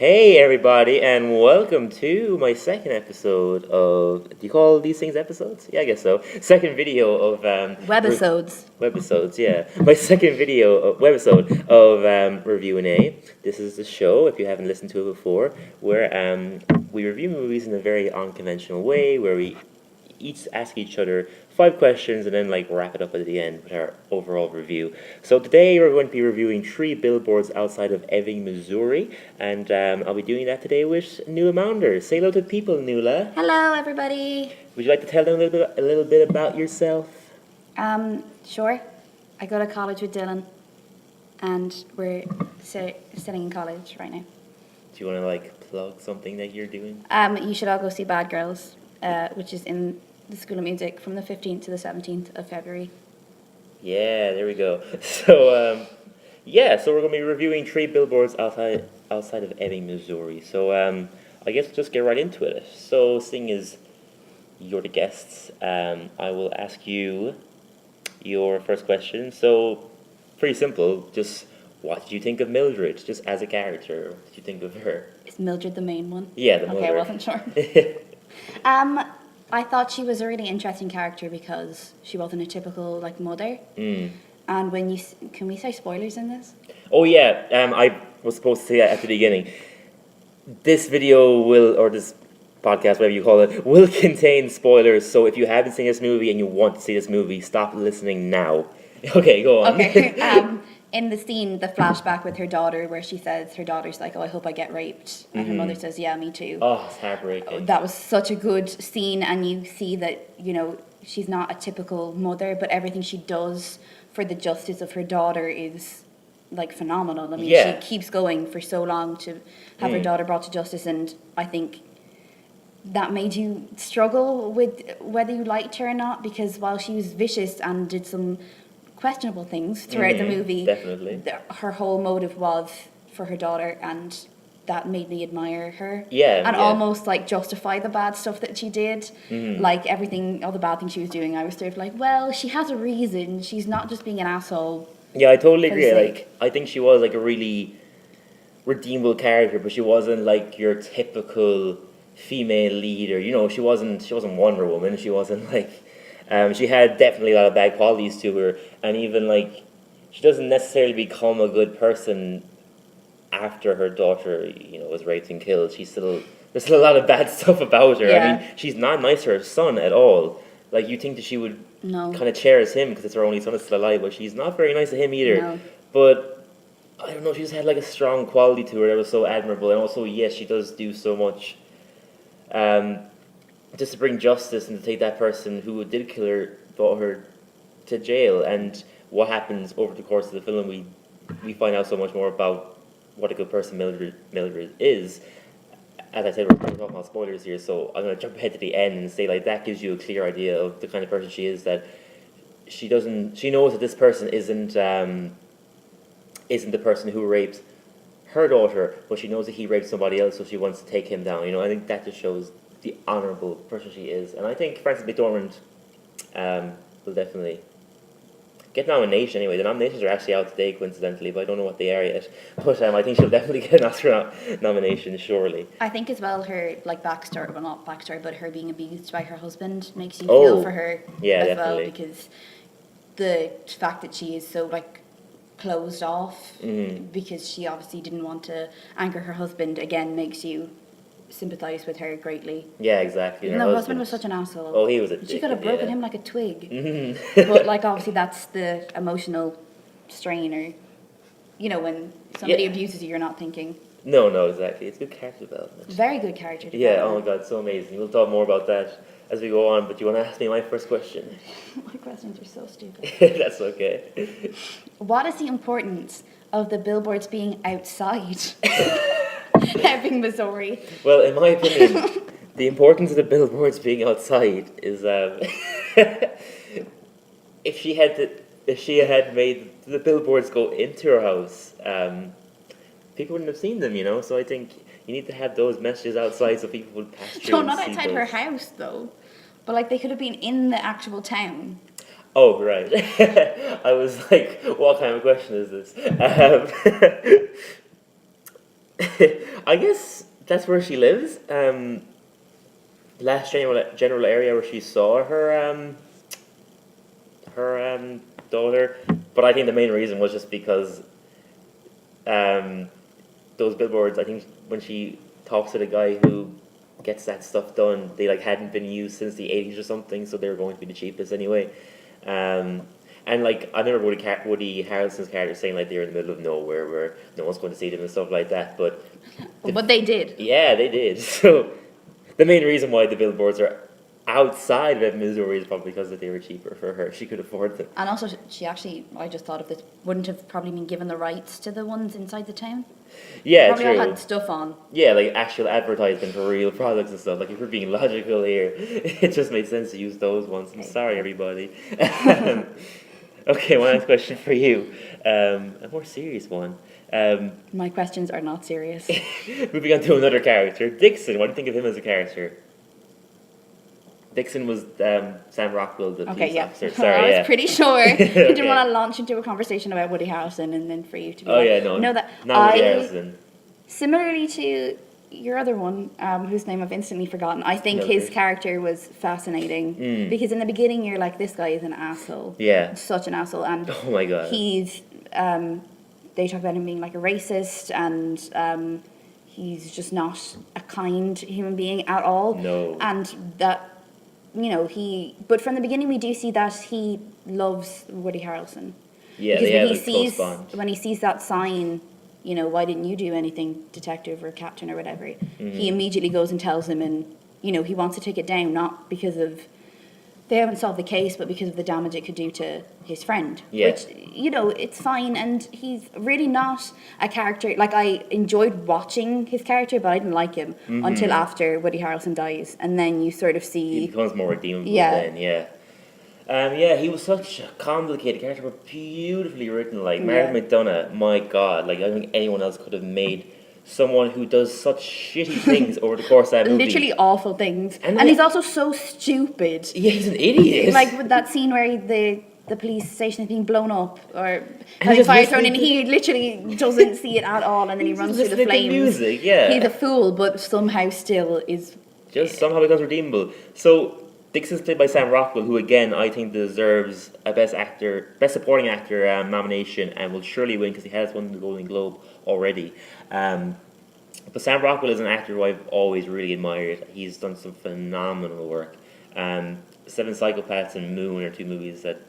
Hey everybody, and welcome to my second episode of. Do you call these things episodes? Yeah, I guess so. Second video of Webisodes. Webisodes, yeah. My second webisode of RevieW&A. This is the show, if you haven't listened to it before, where we review movies in a very unconventional way, where we each ask each other 5 questions and then wrap it up at the end with our overall review. So today we're going to be reviewing Three Billboards outside of Ebbing, Missouri, and I'll be doing that today with Nuala Maunder. Say hello to the people, Nuala. Hello, everybody. Would you like to tell them a little bit about yourself? Sure. I go to college with Dillon, and we're studying in college right now. Do you want to plug something that you're doing? You should all go see Bad Girls, which is in the School of Music from the 15th to the 17th of February. Yeah, there we go. So, so we're going to be reviewing Three Billboards outside of Ebbing, Missouri. So, I guess we'll just get right into it. So, seeing as you're the guests, I will ask you your first question. So, pretty simple. Just what did you think of Mildred, just as a character? What did you think of her? Is Mildred the main one? Yeah, the Okay, mother. I wasn't sure. I thought she was a really interesting character because she wasn't a typical mother. And when can we say spoilers in this? Oh yeah, I was supposed to say that at the beginning. This video or this podcast, whatever you call it, will contain spoilers. So if you haven't seen this movie and you want to see this movie, stop listening now. Okay, go on. Okay. In the scene, the flashback with her daughter, where she says her daughter's like, "Oh, I hope I get raped," and her mother says, "Yeah, me too." Oh, it's heartbreaking. That was such a good scene, and you see that she's not a typical mother, but everything she does for the justice of her daughter is phenomenal. I mean, Yeah. she keeps going for so long to have her daughter brought to justice, and I think that made you struggle with whether you liked her or not, because while she was vicious and did some questionable things throughout the movie, definitely. Her whole motive was for her daughter, and that made me admire her. Yeah, and yeah. almost justify the bad stuff that she did. All the bad things she was doing, I was sort of well, she has a reason. She's not just being an asshole. Yeah, I totally for agree. the sake. I think she was a really redeemable character, but she wasn't your typical female leader. She wasn't Wonder Woman. She wasn't she had definitely a lot of bad qualities to her, and even she doesn't necessarily become a good person after her daughter, was raped and killed. There's still a lot of bad stuff about her. Yeah. I mean, she's not nice to her son at all. You think that she would No. kind of cherish him because it's her only son that's still alive, but she's not very nice to him either. No. But I don't know, she just had a strong quality to her that was so admirable, and also yes, she does do so much. Just to bring justice and to take that person who did kill her, brought her to jail. And what happens over the course of the film, we find out so much more about what a good person Mildred is. As I said, we're talking about spoilers here, so I'm going to jump ahead to the end and say that gives you a clear idea of the kind of person she is. That she knows that this person isn't the person who raped her daughter, but she knows that he raped somebody else, so she wants to take him down. I think that just shows the honourable person she is, and I think Frances McDormand will definitely get nomination anyway. The nominations are actually out today, coincidentally, but I don't know what they are yet. But I think she'll definitely get an Oscar nomination, surely. I think as well her backstory, well not backstory, but her being abused by her husband makes you feel for her yeah, as definitely. well, because the fact that she is so closed off because she obviously didn't want to anger her husband again makes you sympathise with her greatly. Yeah, exactly. And her husband was such an asshole. Oh, he was a She dick, could have broken yeah. him like a twig. But obviously that's the emotional strain, or when somebody abuses you, you're not thinking. No, exactly. It's good character development. Very good character development. Yeah, oh my god, so amazing. We'll talk more about that as we go on, but you want to ask me my first question? My questions are so stupid. That's okay. What is the importance of the billboards being outside Ebbing, Missouri? Well, in my opinion, the importance of the billboards being outside is if she had made the billboards go into her house, people wouldn't have seen them, So I think you need to have those messages outside so people would pass through. No, not outside her house though. But they could have been in the actual town. Oh, right. I was what kind of question is this? I guess that's where she lives. Last general area where she saw her daughter. But I think the main reason was just because those billboards. I think when she talks to the guy who gets that stuff done, they like hadn't been used since the 80s or something, so they were going to be the cheapest anyway. And like I remember Woody Harrelson's character saying like they're in the middle of nowhere where no one's going to see them and stuff like that. But they did. Yeah, they did. So the main reason why the billboards are outside of Missouri is probably because that they were cheaper for her. She could afford them. And also, she actually, I just thought of this, wouldn't have probably been given the rights to the ones inside the town. Yeah, probably true. all had stuff on. Yeah, like actual advertisement for real products and stuff. Like if we're being logical here, it just made sense to use those ones. I'm sorry, everybody. Okay, one last question for you. A more serious one. My questions are not serious. Moving on to another character, Dixon. What do you think of him as a character? Dixon was Sam Rockwell, the police officer. Sorry, I was pretty sure. I didn't Okay. want to launch into a conversation about Woody Harrelson and then for you to be no, that not Woody Harrelson. Similarly to your other one, whose name I've instantly forgotten, I think his character was fascinating because in the beginning you're like, this guy is an asshole. Yeah. Such an asshole. And oh my god. he's, they talk about him being like a racist and he's just not a kind human being at all. No. And that, but from the beginning we do see that he loves Woody Harrelson. Yeah, because they have a close bond. when he sees that sign, why didn't you do anything, detective or captain or whatever, he immediately goes and tells him, and, he wants to take it down, not because of, they haven't solved the case, but because of the damage it could do to his friend. Yeah. Which, it's fine, and he's really not a character, like, I enjoyed watching his character, but I didn't like him until after Woody Harrelson dies, and then you sort of see... He becomes more redeemable then, yeah. He was such a complicated character, but beautifully written. Like, Martin McDonagh, my God, like, I don't think anyone else could have made someone who does such shitty things over the course of that movie. Literally awful things. And he's also so stupid. Yeah, he's an idiot. Like, with that scene where the police station is being blown up, or having fire thrown in, he literally doesn't see it at all, and then he runs through the flames. Music, yeah. He's a fool, but somehow still is... Just somehow becomes redeemable. So... Dixon's played by Sam Rockwell, who again I think deserves a Best Supporting Actor nomination, and will surely win because he has won the Golden Globe already. But Sam Rockwell is an actor who I've always really admired. He's done some phenomenal work. Seven Psychopaths and Moon are two movies that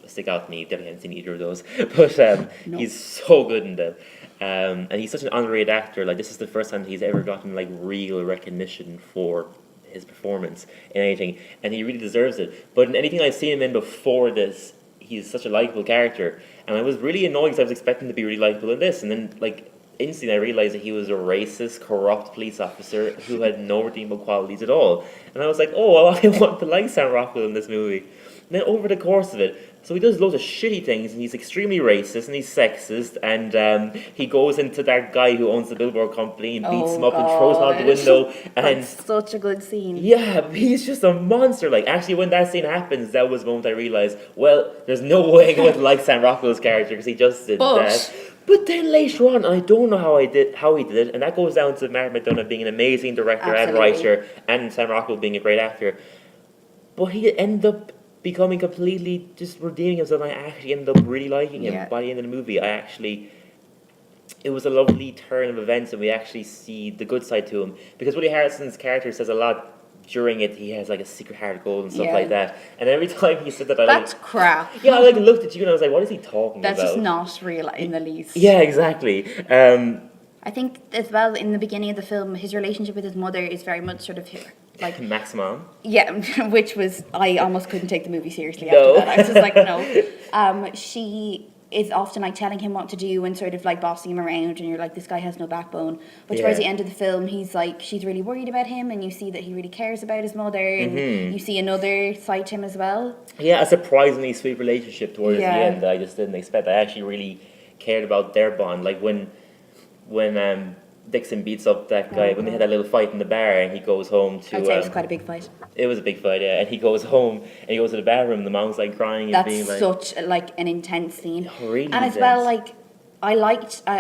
stick out to me. Definitely haven't seen either of those, but he's so good in them. And he's such an underrated actor. Like, this is the first time he's ever gotten like real recognition for his performance in anything, and he really deserves it. But in anything I've seen him in before this, he's such a likable character, and I was really annoyed because I was expecting him to be really likable in this, and then like instantly I realized that he was a racist, corrupt police officer who had no redeemable qualities at all, and I was like, oh, I want to like Sam Rockwell in this movie. And then over the course of it, so he does loads of shitty things, and he's extremely racist, and he's sexist, and he goes into that guy who owns the billboard company and beats him up and throws him out the window. And that's such a good scene. Yeah, he's just a monster. Like, actually, when that scene happens, that was the moment I realised, well, there's no way I'm going to like Sam Rockwell's character because he just did that. But then later on, I don't know how he did it, and that goes down to Martin McDonagh being an amazing director and writer, and Sam Rockwell being a great actor. But he ended up becoming completely just redeeming himself, and I actually ended up really liking him by the end of the movie. It was a lovely turn of events, and we actually see the good side to him, because Woody Harrelson's character says a lot during it. He has like a secret heart of gold and stuff like that, and every time he said that, that's crap. Yeah, I like looked at you and I was like, what is he talking about? That's just not real in the least. Yeah, exactly. I think as well, in the beginning of the film, his relationship with his mother is very much sort of like maximum. Yeah, which was, I almost couldn't take the movie seriously after that. I was just like, no. She is often like telling him what to do and sort of like bossing him around, and you're like, this guy has no backbone. But towards the end of the film, he's like, she's really worried about him, and you see that he really cares about his mother, and you see another side to him as well. Yeah, a surprisingly sweet relationship towards the end that I just didn't expect. I actually really cared about their bond. Like when Dixon beats up that guy, when they had that little fight in the bar, and he goes home to... I'd say it was quite a big fight. It was a big fight, yeah. And he goes home, and he goes to the bathroom, and the mom's like crying. That's and being like... such like an intense scene. Really and intense. as well, like, I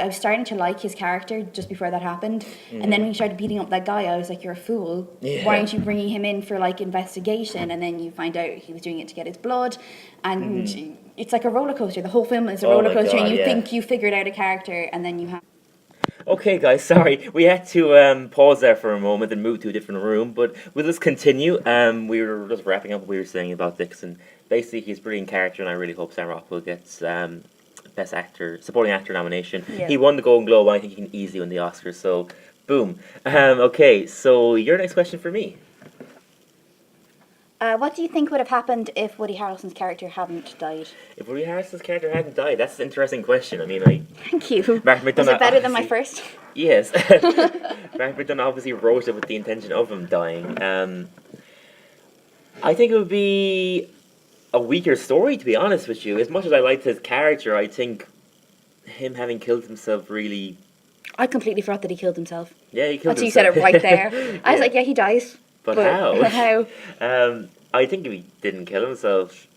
was starting to like his character just before that happened, and then when he started beating up that guy, I was like, "You're a fool! Yeah. Why aren't you bringing him in for like investigation?" And then you find out he was doing it to get his blood, and it's like a roller coaster. The whole film is a Oh roller my coaster, God, and you yeah. think you figured out a character, and then you have. Okay, guys, sorry. We had to pause there for a moment and move to a different room, but we'll just continue. We were just wrapping up what we were saying about Dixon. Basically, he's a brilliant character, and I really hope Sam Rockwell gets Best Actor, Supporting Actor nomination. Yeah. He won the Golden Globe, and I think he can easily win the Oscar, so boom. Okay, so your next question for me. What do you think would have happened if Woody Harrelson's character hadn't died? If Woody Harrelson's character hadn't died, that's an interesting question. I mean, Thank you. Mark McDonagh Was it better than my obviously- first? Yes. Mark McDonagh obviously wrote it with the intention of him dying. I think it would be a weaker story, to be honest with you. As much as I liked his character, I think him having killed himself really... I completely forgot that he killed himself. Yeah, he killed Until you himself. said it right there. I was like, yeah, he dies. But how? But how? I think if he didn't kill himself,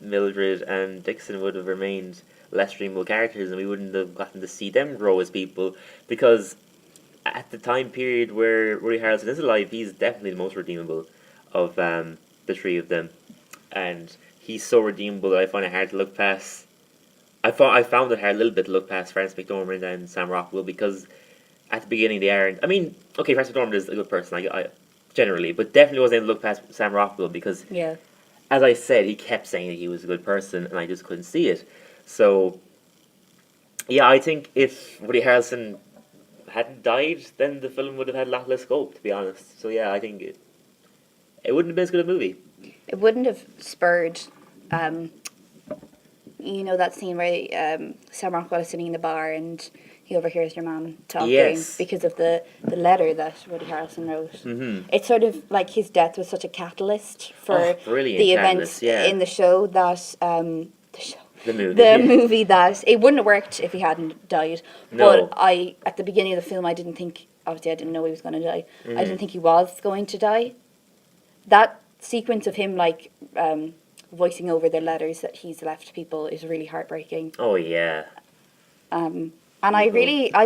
Mildred and Dixon would have remained less dreamable characters, and we wouldn't have gotten to see them grow as people, because at the time period where Woody Harrelson is alive, he's definitely the most redeemable of the three of them, and he's so redeemable that I find it hard to look past. I found it hard a little bit to look past Frances McDormand and Sam Rockwell, because at the beginning they aren't. I mean, okay, Frances McDormand is a good person, I generally, but definitely wasn't able to look past Sam Rockwell, because Yeah. as I said, he kept saying that he was a good person, and I just couldn't see it. So, yeah, I think if Woody Harrelson hadn't died, then the film would have had a lot less scope, to be honest. So, yeah, I think it wouldn't have been as good a movie. It wouldn't have spurred, you know, that scene where Sam Rockwell is sitting in the bar and he overhears your mum talking Yes. because of the letter that Woody Harrelson wrote. Mm-hmm. It's sort of like his death was such a catalyst for Brilliant the catalyst, events yeah. in the show that The movie. the movie that it wouldn't have worked if he hadn't died. No. But at the beginning of the film, I didn't think, obviously I didn't know he was going to die. Mm-hmm. I didn't think he was going to die. That sequence of him like voicing over the letters that he's left people is really heartbreaking. Oh, yeah. And I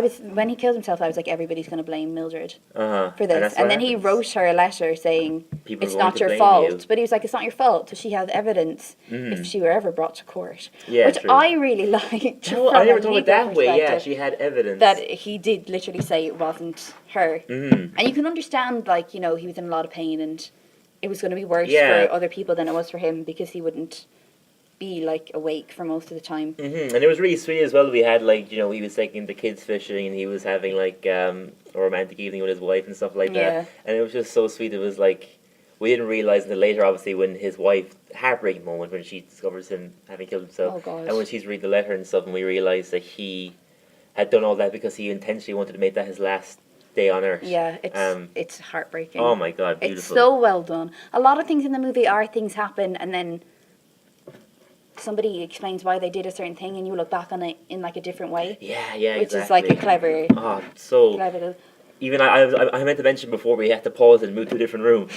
was when he killed himself, I was like, everybody's going to blame Mildred Uh-huh. for this. And then he wrote her a letter saying, People it's are going not to your blame fault. you. But he was like, it's not your fault. So she has evidence if she were ever brought to court. Yeah, which true. I really liked. No, from I a never thought of it legal that way. Yeah, perspective, she had evidence. that he did literally say it wasn't her. Mhm. And you can understand, like, you know, he was in a lot of pain and it was going to be worse Yeah. for other people than it was for him because he wouldn't be, like, awake for most of the time. Mm-hmm. And it was really sweet as well. We had, like, you know, he was taking the kids fishing and he was having, like, a romantic evening with his wife and stuff like Yeah. that. And it was just so sweet. It was like, we didn't realize until later, obviously, when his wife, heartbreaking moment when she discovers him having killed himself. Oh, God. And when she's reading the letter and stuff, and we realized that he had done all that because he intentionally wanted to make that his last day on Earth. Yeah, it's heartbreaking. Oh my God, It's beautiful. so well done. A lot of things in the movie are things happen and then somebody explains why they did a certain thing and you look back on it in like a different way. Yeah, Which exactly. is like a clever, Oh, so... clever. Even I meant to mention before we had to pause and move to a different room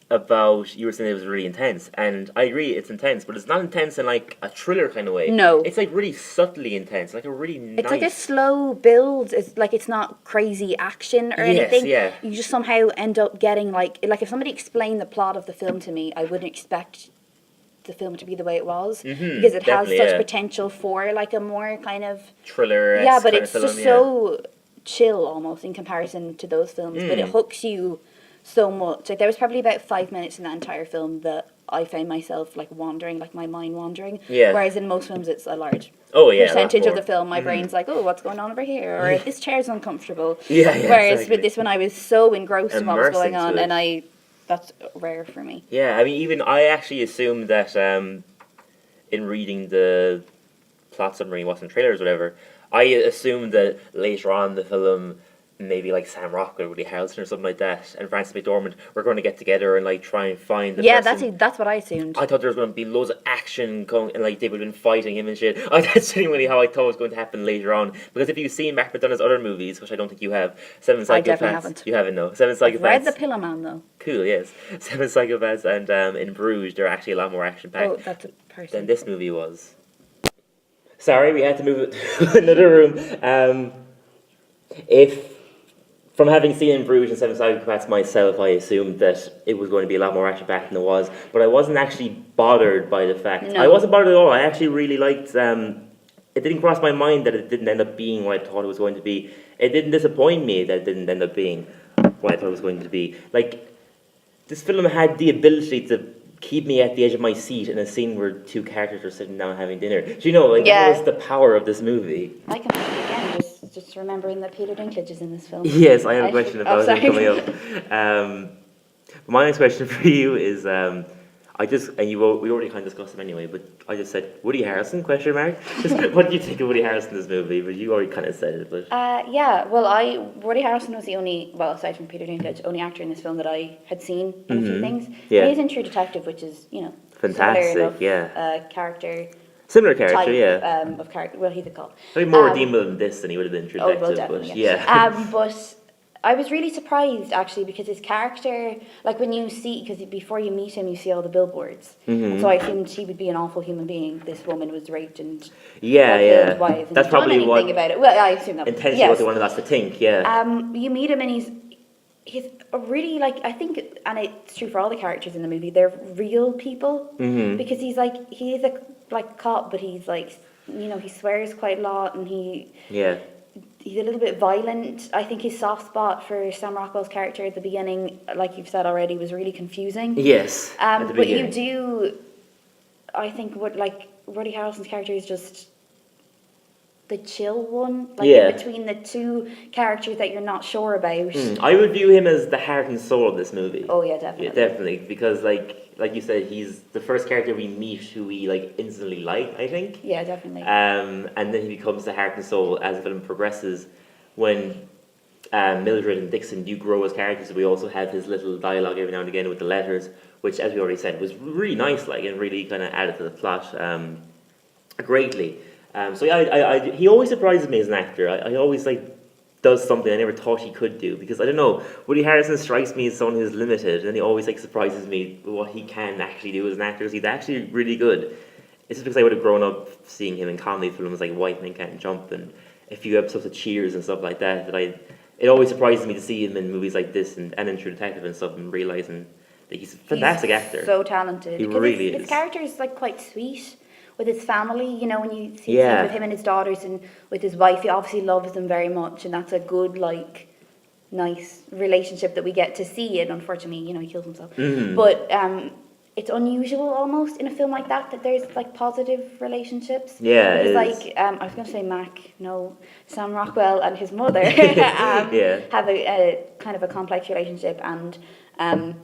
about, you were saying it was really intense, and I agree it's intense, but it's not intense in like a thriller kind of way. No. It's like really subtly intense, like a really It's like a nice... slow build. It's like it's not crazy action or Yes, anything. yeah. You just somehow end up getting like if somebody explained the plot of the film to me, I wouldn't expect the film to be the way it was because it has definitely, such yeah. potential for like a more kind of Thriller. yeah, but kind it's of film, just yeah. so chill almost in comparison to those films. But it hooks you so much. Like there was probably about 5 minutes in that entire film that I found myself like wandering, like my mind wandering. Yeah. Whereas in most films, it's a large Oh yeah, a lot percentage of more. the film. My brain's like, oh, what's going on over here, or this chair's uncomfortable. Yeah, Whereas exactly. with this one, I was so engrossed in what was Immersed going on, into it. and that's rare for me. Yeah, I mean, even I actually assumed that in reading the plot summary, watching trailers, or whatever, I assumed that later on in the film, maybe like Sam Rockwell, Woody Harrelson, or something like that, and Frances McDormand were going to get together and like try and find the Yeah, person. that's what I assumed. I thought there was going to be loads of action going, and like they would have been fighting him and shit. That's genuinely how I thought it was going to happen later on. Because if you've seen Mark McDonagh's other movies, which I don't think you have, Seven Psychopaths. I definitely haven't. You haven't, no. Seven Psychopaths. Read The Pillow Man though. Cool, yes. Seven Psychopaths and In Bruges, they're actually a lot more action packed Oh, that's a person. than this movie was. Sorry, we had to move it to another room. If from having seen In Bruges and Seven Psychopaths myself, I assumed that it was going to be a lot more action-packed than it was, but I wasn't actually bothered by the fact. No. I wasn't bothered at all. I actually really liked. It didn't cross my mind that it didn't end up being what I thought it was going to be. It didn't disappoint me that it didn't end up being what I thought it was going to be. Like, this film had the ability to keep me at the edge of my seat in a scene where two characters are sitting down having dinner. Do you know, like, Yeah. that was the power of this movie. I can again just remembering that Peter Dinklage is in this film. Yes, I have a question about it sorry. coming up. My next question for you is, we already kind of discussed it anyway, but I just said Woody Harrelson, question mark. What do you think of Woody Harrelson in this movie? But you already kind of said it, but. Yeah, well, Woody Harrelson was the only, well, aside from Peter Dinklage, only actor in this film that I had seen in a few things. Yeah. He is in True Detective, which is, Fantastic, similar enough, yeah. character. Similar character, type, yeah. Of character. Well, he's a cop. Maybe more redeemable than this than he would have been in True Detective, well, definitely, but yeah. But I was really surprised, actually, because his character, like when you see, because before you meet him, you see all the billboards. So I assumed he would be an awful human being. This woman was raped and killed. Why hasn't That's he done probably anything what about it? Well, I assume that. intentionally what they wanted us to think, yeah. You meet him and he's a really, like, I think, and it's true for all the characters in the movie, they're real people. Because he's a cop, but he's like, he swears quite a lot and he's a little bit violent. I think his soft spot for Sam Rockwell's character at the beginning, like you've said already, was really confusing. Yes. At the but beginning. I think Woody Harrelson's character is just the chill one, in between the two characters that you're not sure about. I would view him as the heart and soul of this movie. Oh yeah, definitely. Yeah, definitely, because like you said, he's the first character we meet who we instantly like, I think. Yeah, definitely. And then he becomes the heart and soul as the film progresses. When Mildred and Dixon do grow as characters, we also have his little dialogue every now and again with the letters, which, as we already said, was really nice, and really kind of added to the plot greatly. So yeah, he always surprises me as an actor. I always does something I never thought he could do, because I don't know, Woody Harrelson strikes me as someone who's limited, and he always surprises me with what he can actually do as an actor. He's actually really good. It's just because I would have grown up seeing him in comedy films like White Men Can't Jump and a few episodes of Cheers and stuff like that. It always surprises me to see him in movies like this and in True Detective and stuff, and realizing that he's a fantastic actor. So talented. He really is. His character is quite sweet. With his family, when you see scenes with him and his daughters and with his wife, he obviously loves them very much, and that's a good, nice relationship that we get to see. And unfortunately, he kills himself. But it's unusual almost in a film like that there's positive relationships. Yeah, because I was going to say Sam Rockwell and his mother have a kind of a complex relationship, and the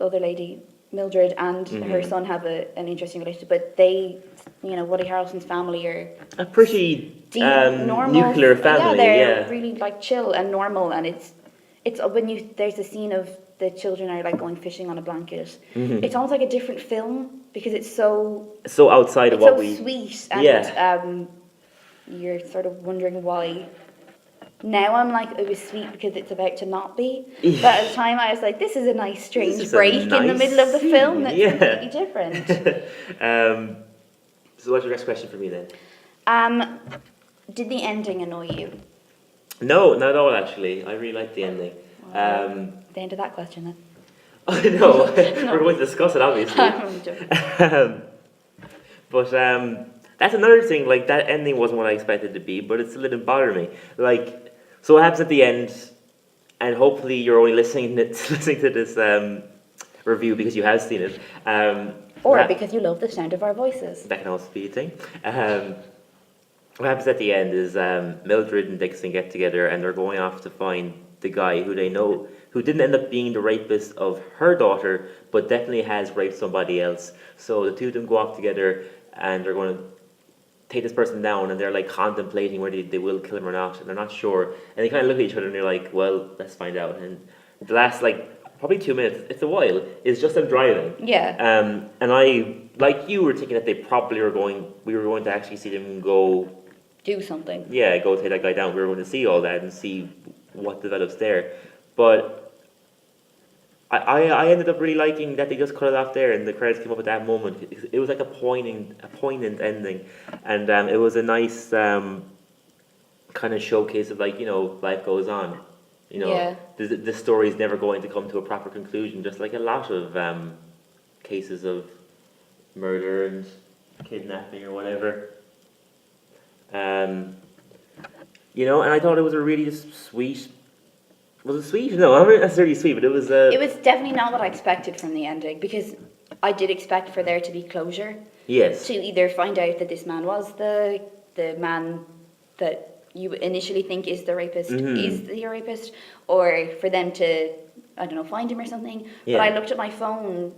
other lady, Mildred, and her son have an interesting relationship, but they, Woody Harrelson's family are a pretty normal, nuclear family. Yeah, they're really chill and normal, and it's when there's a scene of the children are going fishing on a blanket. It's almost like a different film because it's so outside of what we sweet, and you're sort of wondering why. Now I'm it was sweet because it's about to not be. But at the time I was this is a nice strange break in the middle of the film that's completely different. So what's your next question for me then? Did the ending annoy you? No, not at all actually. I really liked the ending. The end of that question then. I know. We're going to discuss it obviously. But that's another thing, that ending wasn't what I expected it to be, but it still didn't bother me. So what happens at the end, and hopefully you're only listening to this review because you have seen it. Or because you love the sound of our voices. That can also be a thing. What happens at the end is Mildred and Dixon get together and they're going off to find the guy who they know, who didn't end up being the rapist of her daughter, but definitely has raped somebody else. So the two of them go off together and they're going to take this person down, and they're contemplating whether they will kill him or not, and they're not sure. And they kind of look at each other and they're well, let's find out. And the last probably 2 minutes, it's a while, is just them driving. Yeah. And I, like you, were thinking that we were going to actually see them go do something. Yeah, go take that guy down. We were going to see all that and see what develops there. But I ended up really liking that they just cut it off there and the credits came up at that moment. It was like a poignant ending, and it was a nice kind of showcase of like, life goes on. Yeah. The story is never going to come to a proper conclusion, just like a lot of cases of murder and kidnapping or whatever. And I thought it was a really sweet. Was it sweet? No, not necessarily sweet, but it was. It was definitely not what I expected from the ending, because I did expect for there to be closure. Yes. To either find out that this man was the man that you initially think is the rapist, is the rapist, or for them to, I don't know, find him or something. Yeah. But I looked at my phone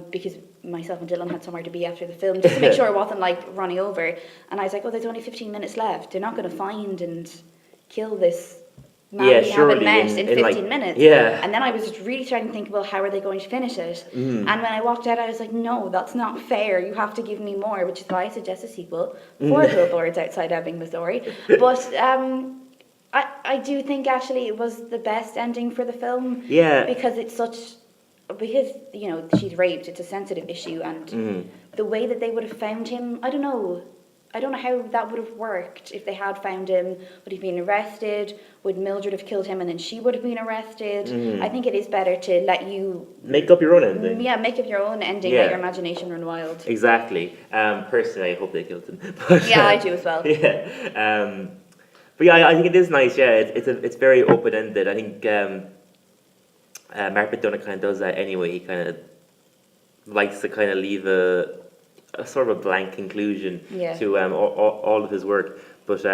because myself and Dillon had somewhere to be after the film, just to make sure it wasn't like running over. And I was like, oh, there's only 15 minutes left. They're not going to find and kill this man we haven't met in 15 minutes. Yeah. And then I was really starting to think, well, how are they going to finish it? And when I walked out, I was like, no, that's not fair. You have to give me more, which is why I suggest a sequel for Bilboards outside Ebbing, Missouri. But I do think actually it was the best ending for the film. Yeah. Because she's raped, it's a sensitive issue, and the way that they would have found him, I don't know how that would have worked if they had found him. Would he have been arrested? Would Mildred have killed him and then she would have been arrested? I think it is better to let you make up your own ending. Yeah, make up your own ending. Let your imagination run wild. Exactly. Personally, I hope they killed him. But, yeah, I do as well. Yeah. But yeah, I think it is nice. Yeah, it's very open ended. I think Mark McDonagh kind of does that anyway. He kind of likes to kind of leave a sort of a blank conclusion to all of his work. But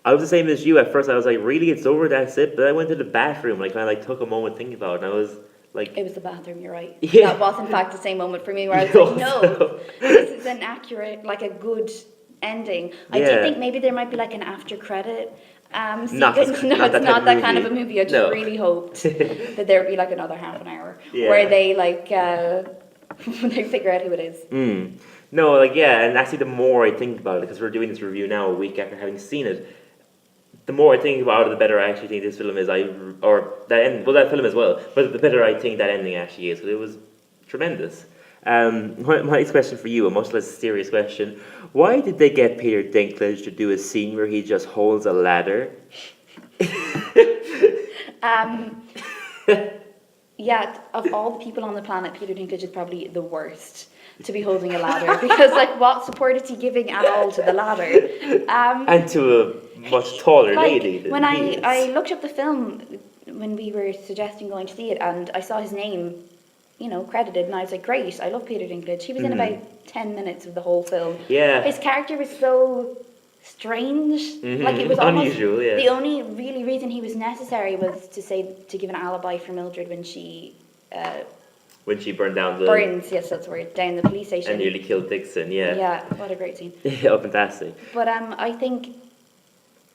I was the same as you. At first I was like, really, it's over, that's it? But I went to the bathroom, like, kind of like took a moment thinking about it, and I was like... It was the bathroom, you're right. Yeah. That was in fact the same moment for me where I was like, no, this is an accurate, like a good ending. I did think maybe there might be like an after credit sequence. No, it's not that kind of a movie. I just really hoped that there would be like another half an hour where they like... they figure out who it is. No, like, yeah, and actually the more I think about it, because we're doing this review now a week after having seen it, the more I think about it, the better I actually think this film is. That film as well, but the better I think that ending actually is, because it was tremendous. My next question for you, a much less serious question: why did they get Peter Dinklage to do a scene where he just holds a ladder? Yeah, of all the people on the planet, Peter Dinklage is probably the worst to be holding a ladder, because like, what support is he giving at all to the ladder? And to a much taller lady. When I looked up the film when we were suggesting going to see it, and I saw his name, credited, and I was like, great, I love Peter Dinklage. He was in about 10 minutes of the whole film. Yeah. His character was so strange. Like, it was almost unusual. The only really reason he was necessary was to give an alibi for Mildred when she burned down the... Burns, yes, that's the word, down the police station. And nearly killed Dixon, yeah. Yeah, what a great scene. Yeah, fantastic. But I think,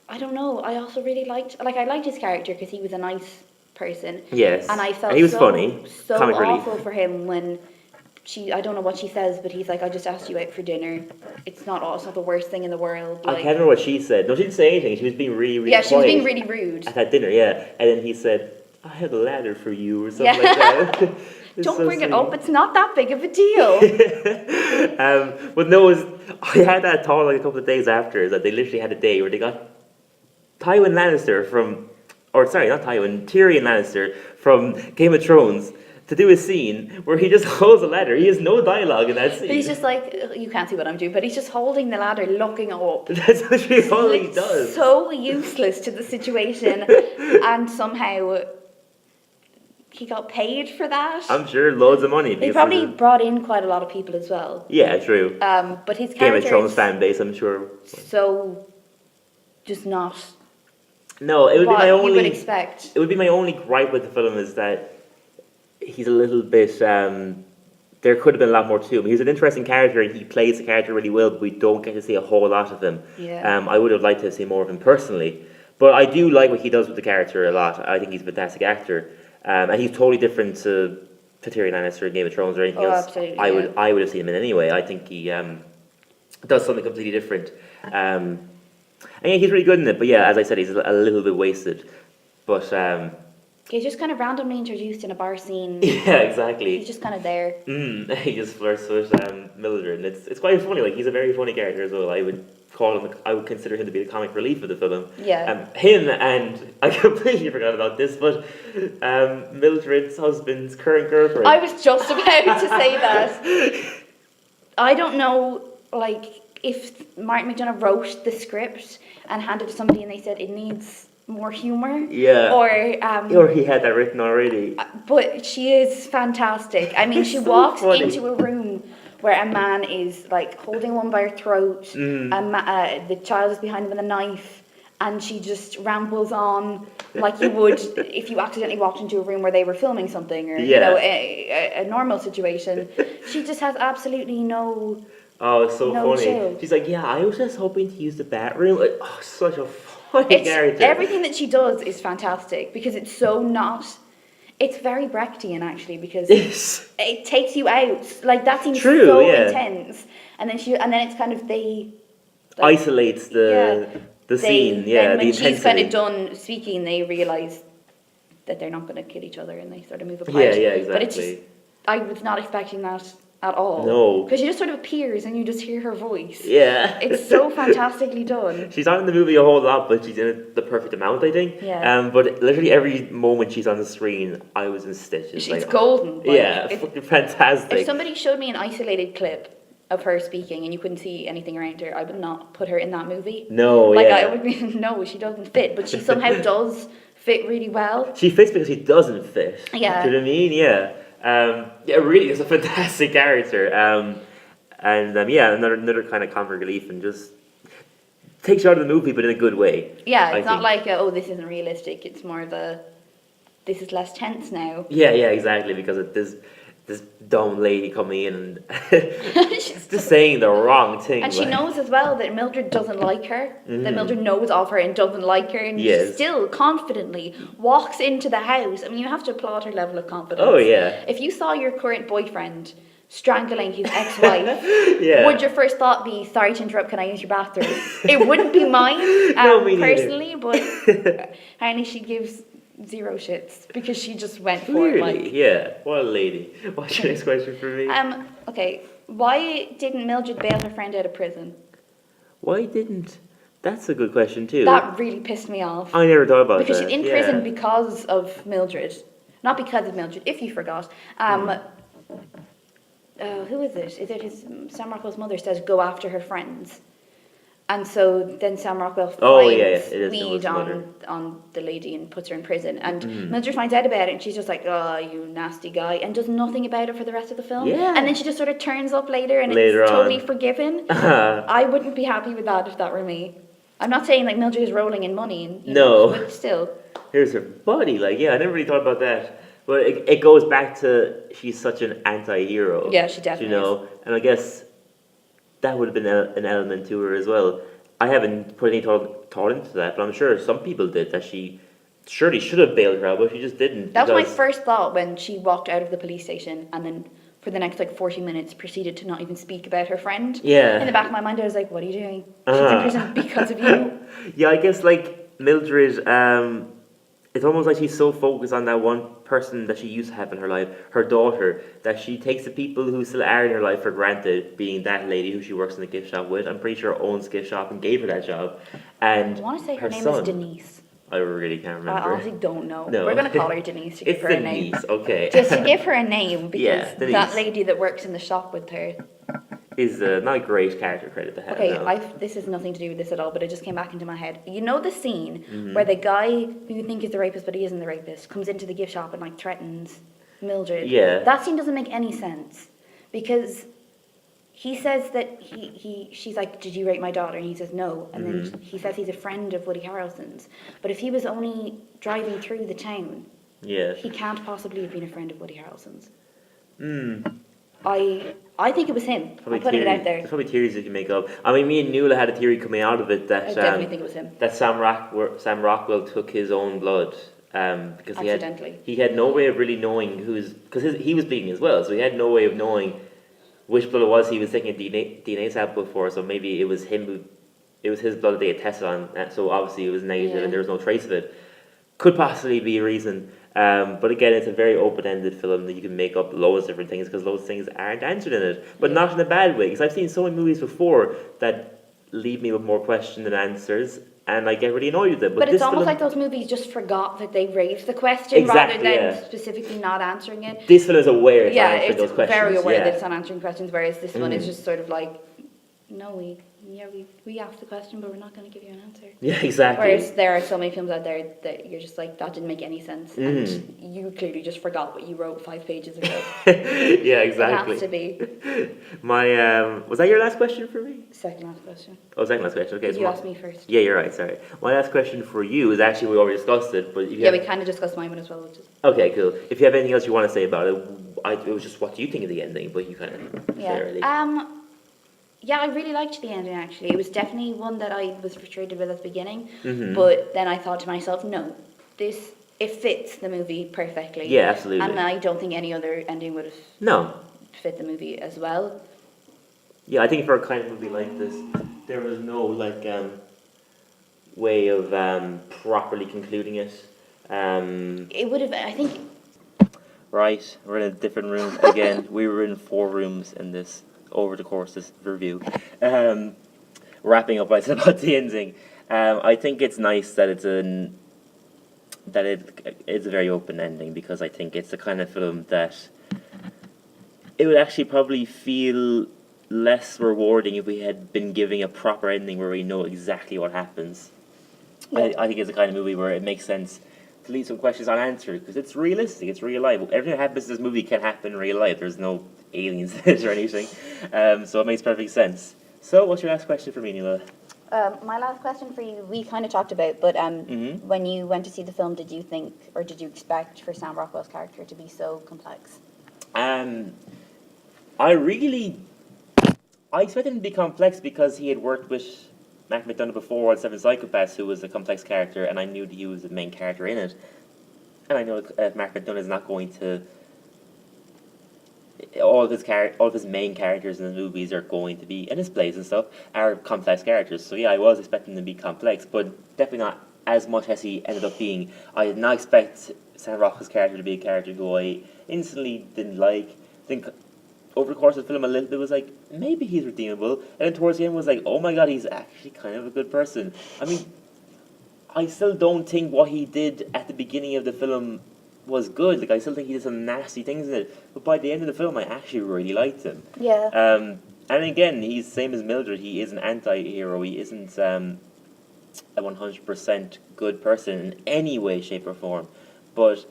I don't know, I also really liked his character because he was a nice person. Yes. And I felt and he was funny. So Comic awful relief. for him when I don't know what she says, but he's like, I just asked you out for dinner. It's not the worst thing in the world. I can't remember what she said. No, she didn't say anything. She was being really, really quiet. Yeah, she was being really rude. At that dinner, yeah. And then he said, I had a ladder for you, or something like that. Don't bring it up. It's not that big of a deal. But no, I had that thought like a couple of days after, that they literally had a day where they got Tyrion Lannister from Game of Thrones to do a scene where he just holds a ladder. He has no dialogue in that scene. But he's just like, you can't see what I'm doing, but he's just holding the ladder, looking up. That's literally all he does. So useless to the situation, and somehow he got paid for that. I'm sure, loads of money. They probably brought in quite a lot of people as well. Yeah, true. But his character Game of Thrones fan base, I'm sure. So, just not. No, it would be my only. You would expect. It would be my only gripe with the film is that he's a little bit. There could have been a lot more to him. He's an interesting character, and he plays the character really well. But we don't get to see a whole lot of him. Yeah. I would have liked to see more of him personally, but I do like what he does with the character a lot. I think he's a fantastic actor. And he's totally different to Tyrion Lannister in Game of Thrones or anything else. Absolutely, I would have seen him in anyway. I think he does something completely different. And yeah, he's really good in it. But yeah, as I said, he's a little bit wasted. But He's just kind of randomly introduced in a bar scene. Yeah, exactly. He's just kind of there. He just flirts with Mildred, and it's quite funny. Like, he's a very funny character as well. I would consider him to be the comic relief of the film. Yeah. Him and I completely forgot about this, but Mildred's husband's current girlfriend. I was just about to say that. I don't know, like, if Martin McDonagh wrote the script and handed it to somebody and they said it needs more humour. Yeah. Or he had that written already. But she is fantastic. I mean, she So walks funny. into a room where a man is like holding one by her throat, the child is behind him with a knife, and she just rambles on like you would if you accidentally walked into a room where they were filming something, or you know, a normal situation. She just has absolutely no. Oh, it's so funny. Chill. She's like, yeah, I was just hoping to use the bathroom. Like, oh, such a funny character. Everything that she does is fantastic because it's so not. It's very Brechtian actually because it takes you out. Like that seems so intense, and then it's kind of isolates the scene. Yeah, then the when intensity. she's kind of done speaking, they realise that they're not going to kill each other, and they sort of move apart. Yeah, exactly. But it's just, I was not expecting that at all. No. Because she just sort of appears and you just hear her voice. Yeah. It's so fantastically done. She's not in the movie a whole lot, but she's in it the perfect amount, I think. Yeah. But literally every moment she's on the screen, I was in stitches. It's golden. Like, fucking fantastic. If somebody showed me an isolated clip of her speaking and you couldn't see anything around her, I would not put her in that movie. No, I would be, no, she doesn't fit, but she somehow does fit really well. She fits because she doesn't fit. Yeah. Do you know what I mean? Yeah. Really is a fantastic character. Another kind of comic relief and just takes you out of the movie, but in a good way. Yeah, it's not like, this isn't realistic. It's more of this is less tense now. Yeah, exactly, because of this dumb lady coming in and just saying the wrong thing. And she knows as well that Mildred doesn't like her, that Mildred knows of her and doesn't like her, and she still confidently walks into the house. I mean, you have to applaud her level of confidence. Oh, yeah. If you saw your current boyfriend strangling his ex-wife, would your first thought be, sorry to interrupt, can I use your bathroom? It wouldn't be mine, me personally, but apparently she gives zero shits because she just went for it. Like, yeah, what a lady. What's your next question for me? Okay, why didn't Mildred bail her friend out of prison? Why didn't? That's a good question too. That really pissed me off. I never thought about because that. She's in prison because of Mildred, not because of Mildred. If you forgot, who is it? Is it Sam Rockwell's mother says go after her friends, and so then Sam Rockwell finds lead on the lady and puts her in prison, and Mildred finds out about it and she's just like, oh, you nasty guy, and does nothing about it for the rest of the film. And then she just sort of turns up later and it's totally forgiven. I wouldn't be happy with that if that were me. I'm not saying like Mildred is rolling in money, and, but still. Here's her body, I never really thought about that. But it goes back to she's such an anti-hero. Yeah, she definitely is. And I guess that would have been an element to her as well. I haven't put any thought into that, but I'm sure some people did, that she surely should have bailed her out, but she just didn't. That was my first thought when she walked out of the police station and then for the next 40 minutes proceeded to not even speak about her friend. Yeah. In the back of my mind I was like, what are you doing? She's in prison because of you. Yeah, I guess Mildred, it's almost like she's so focused on that one person that she used to have in her life, her daughter, that she takes the people who still are in her life for granted, being that lady who she works in the gift shop with. I'm pretty sure owns gift shop and gave her that job. And I want to say her name son, is Denise. I really can't remember. I honestly don't know. No. We're going to call her Denise to give her a name. It's Denise, okay. Just to give her a name, because Denise that lady that works in the shop with her is not a great character credit to have. Okay, this has nothing to do with this at all, but it just came back into my head. You know the scene where the guy who you think is the rapist, but he isn't the rapist, comes into the gift shop and threatens Mildred? Yeah. That scene doesn't make any sense, because he says that she's like, did you rape my daughter? And he says no, and then he says he's a friend of Woody Harrelson's. But if he was only driving through the town, he can't possibly have been a friend of Woody Harrelson's. I think it was him. I'm putting it out there. There's probably theories you can make up. I mean, me and Nuala had a theory coming out of it that I definitely think it was him. That Sam Rockwell took his own blood because he had no way of really knowing because he was bleeding as well, so he had no way of knowing which blood it was he was taking a DNA sample for. So maybe it was his blood that they had tested on. So obviously it was negative and there was no trace of it. Could possibly be a reason. But again, it's a very open-ended film that you can make up loads of different things because those things aren't answered in it, but not in a bad way. Because I've seen so many movies before that leave me with more questions than answers, and I get really annoyed with them. But it's this almost film, like those movies just forgot that they raised the question Exactly, rather than yeah. specifically not answering it. This film is aware it's Yeah, not answering it's those questions. very aware yeah. that it's not answering questions, whereas this one is just sort of like, no, we asked the question, but we're not going to give you an answer. Yeah, exactly. Whereas there are so many films out there that you're just like, that didn't make any sense, and you clearly just forgot what you wrote 5 pages ago. Yeah, exactly. It has to be. My was that your last question for me? Second last question. Oh, second last question. Okay. Did so you my- ask me first? Yeah, you're right. Sorry. My last question for you is actually we already discussed it, but if you Yeah, have, we kind of discussed my one as well, which is okay, cool. If you have anything else you want to say about it, it was just what do you think of the ending, but you kind of yeah. really. Yeah, I really liked the ending actually. It was definitely one that I was frustrated with at the beginning, Mm-hmm. but then I thought to myself, no, it fits the movie perfectly. Yeah, absolutely. And I don't think any other ending would have No. fit the movie as well. Yeah, I think for a kind of movie like this, there was no way of properly concluding it. It would have, I think. Right, we're in a different room again. We were in 4 rooms in this over the course of this review. Wrapping up, I said about the ending. I think it's nice that it's a very open ending because I think it's the kind of film that it would actually probably feel less rewarding if we had been giving a proper ending where we know exactly what happens. Yeah. I think it's the kind of movie where it makes sense to leave some questions unanswered because it's realistic, it's real life. Everything that happens in this movie can happen in real life. There's no aliens in it or anything, so it makes perfect sense. So, what's your last question for me, Nuala? My last question for you, we kind of talked about, but Mm-hmm. when you went to see the film, did you think or did you expect for Sam Rockwell's character to be so complex? I expected him to be complex because he had worked with Mark McDonagh before on Seven Psychopaths, who was a complex character, and I knew that he was the main character in it. And I know Mark McDonagh is not going to. All of his main characters in the movies are going to be in his plays and stuff are complex characters. So yeah, I was expecting them to be complex, but definitely not as much as he ended up being. I did not expect Sam Rockwell's character to be a character who I instantly didn't like. I think over the course of the film a little bit was like, maybe he's redeemable. And then towards the end was like, oh my god, he's actually kind of a good person. I mean, I still don't think what he did at the beginning of the film was good. Like, I still think he did some nasty things in it. But by the end of the film, I actually really liked him. Yeah. And again, he's the same as Mildred. He is an anti-hero. He isn't a 100% good person in any way, shape, or form. But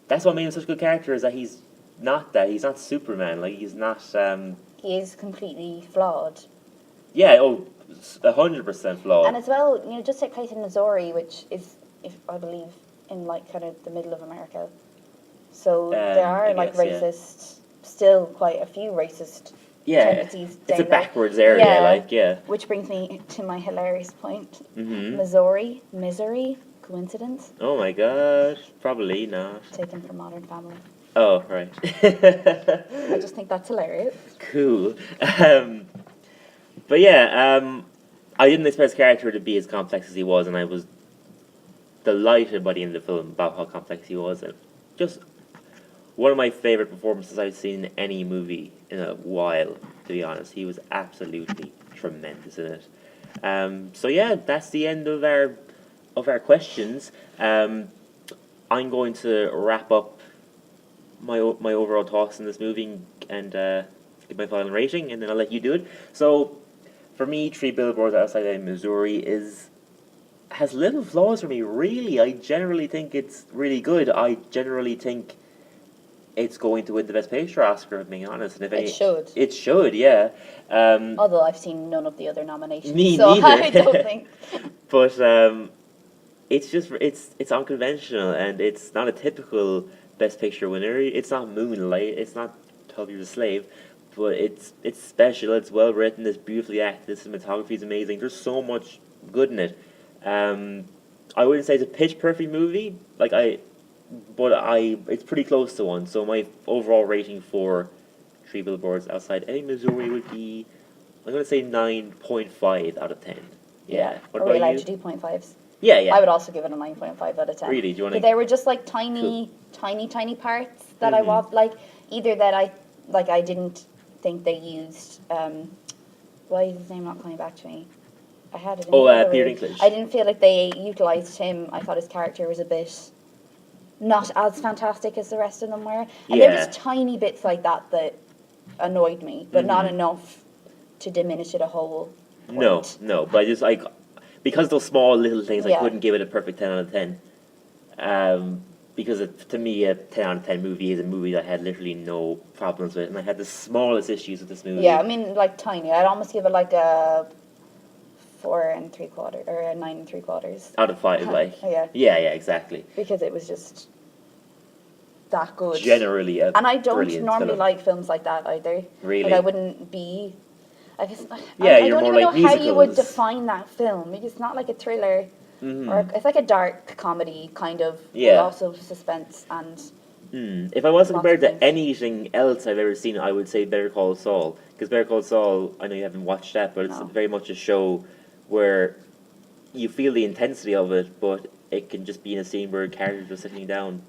that's what made him such a good character, is that he's not that. He's not Superman. Like, he's not... He is completely flawed. Yeah, 100% flawed. And as well, just take place in Missouri, which is, if I believe, in like kind of the middle of America. So there are racist, still quite a few racist tendencies it's a down backwards area, Which brings me to my hilarious point. Mm-hmm. Missouri, misery, coincidence? Oh my gosh, probably not. Taken from Modern Family. Oh, right. I just think that's hilarious. Cool. But yeah, I didn't expect his character to be as complex as he was, and I was delighted by the end of the film about how complex he was. And just one of my favourite performances I've seen in any movie in a while, to be honest. He was absolutely tremendous in it. So yeah, that's the end of our questions. I'm going to wrap up my overall thoughts in this movie and give my final rating, and then I'll let you do it. So, for me, Three Billboards Outside Ebbing, Missouri has little flaws for me, really. I generally think it's really good. I generally think it's going to win the Best Picture Oscar, if I'm being honest. And if It should. It should, yeah. Although I've seen none of the other nominations. Me so neither. I don't think. But it's just it's unconventional, and it's not a typical Best Picture winner. It's not Moonlight. It's not 12 Years a Slave. But it's special. It's well written. It's beautifully acted. The cinematography is amazing. There's so much good in it. I wouldn't say it's a pitch perfect movie. It's pretty close to one. So my overall rating for Three Billboards Outside Ebbing, Missouri would be, I'm going to say 9.5 out of 10. Yeah. What Are we about allowed you? to do 0.5s? Yeah, yeah. I would also give it a 9.5 out of 10. Really? Do you want But to? they were just like tiny parts that I Mhm. was like, either that I didn't think they used. Why is his name not coming back to me? I had it in Oh, the other Peter room. Dinklage. I didn't feel like they utilised him. I thought his character was a bit not as fantastic as the rest of them were. And there was Yeah. tiny bits like that that annoyed me, but not Mhm. enough to diminish it a whole point. No. But I just like because those small little things, I Yeah. couldn't give it a perfect 10 out of 10. Because to me, a 10 out of 10 movie is a movie that I had literally no problems with, and I had the smallest issues with this movie. Yeah, I mean, like tiny. I'd almost give it like a 4 3/4 or a 9 3/4. Out of 5, like. Yeah. Yeah, exactly. Because it was just that good. Generally, a And I don't brilliant normally film. like films like that either. Really? Like I wouldn't be. I guess. Yeah, I you're don't more even like know how you would musicals. define that film. It's not like a thriller, Mhm. or it's like a dark comedy kind of. Yeah. With also suspense and. If I was to Lots compare of to things. anything else I've ever seen, I would say Better Call Saul. Because Better Call Saul, I know you haven't watched that, but it's No. very much a show where you feel the intensity of it, but it can just be in a scene where characters are sitting down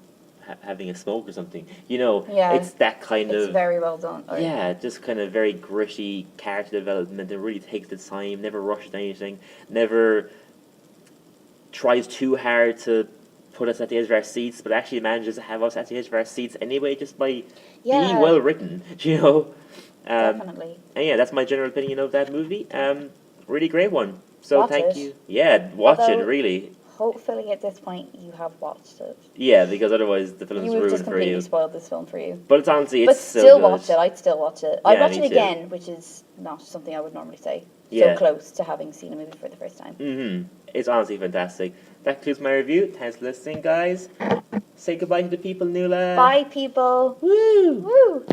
having a smoke or something. You know, Yeah. it's that kind It's of... very well done. Or- Yeah, just kind of very gritty character development. It really takes its time, never rushes anything, never tries too hard to put us at the edge of our seats, but actually manages to have us at the edge of our seats anyway, just by being Yeah. well written, you know. Definitely. And yeah, that's my general opinion of that movie. Really great one. So Watch thank it. you. Yeah, watch it, Although- really. Hopefully, at this point, you have watched it. Yeah, because otherwise the film's You would have just ruined for completely you. spoiled this film for you. But it's honestly, But it's still so good. watch it. I'd still watch it. I'd Yeah, watch me it too. again, which is not something I would normally say. Yeah. So close to having seen a movie for the first time. It's honestly fantastic. That concludes my review. Thanks for listening, guys. Say goodbye to the people, Nuala. Bye, people. Woo! Woo!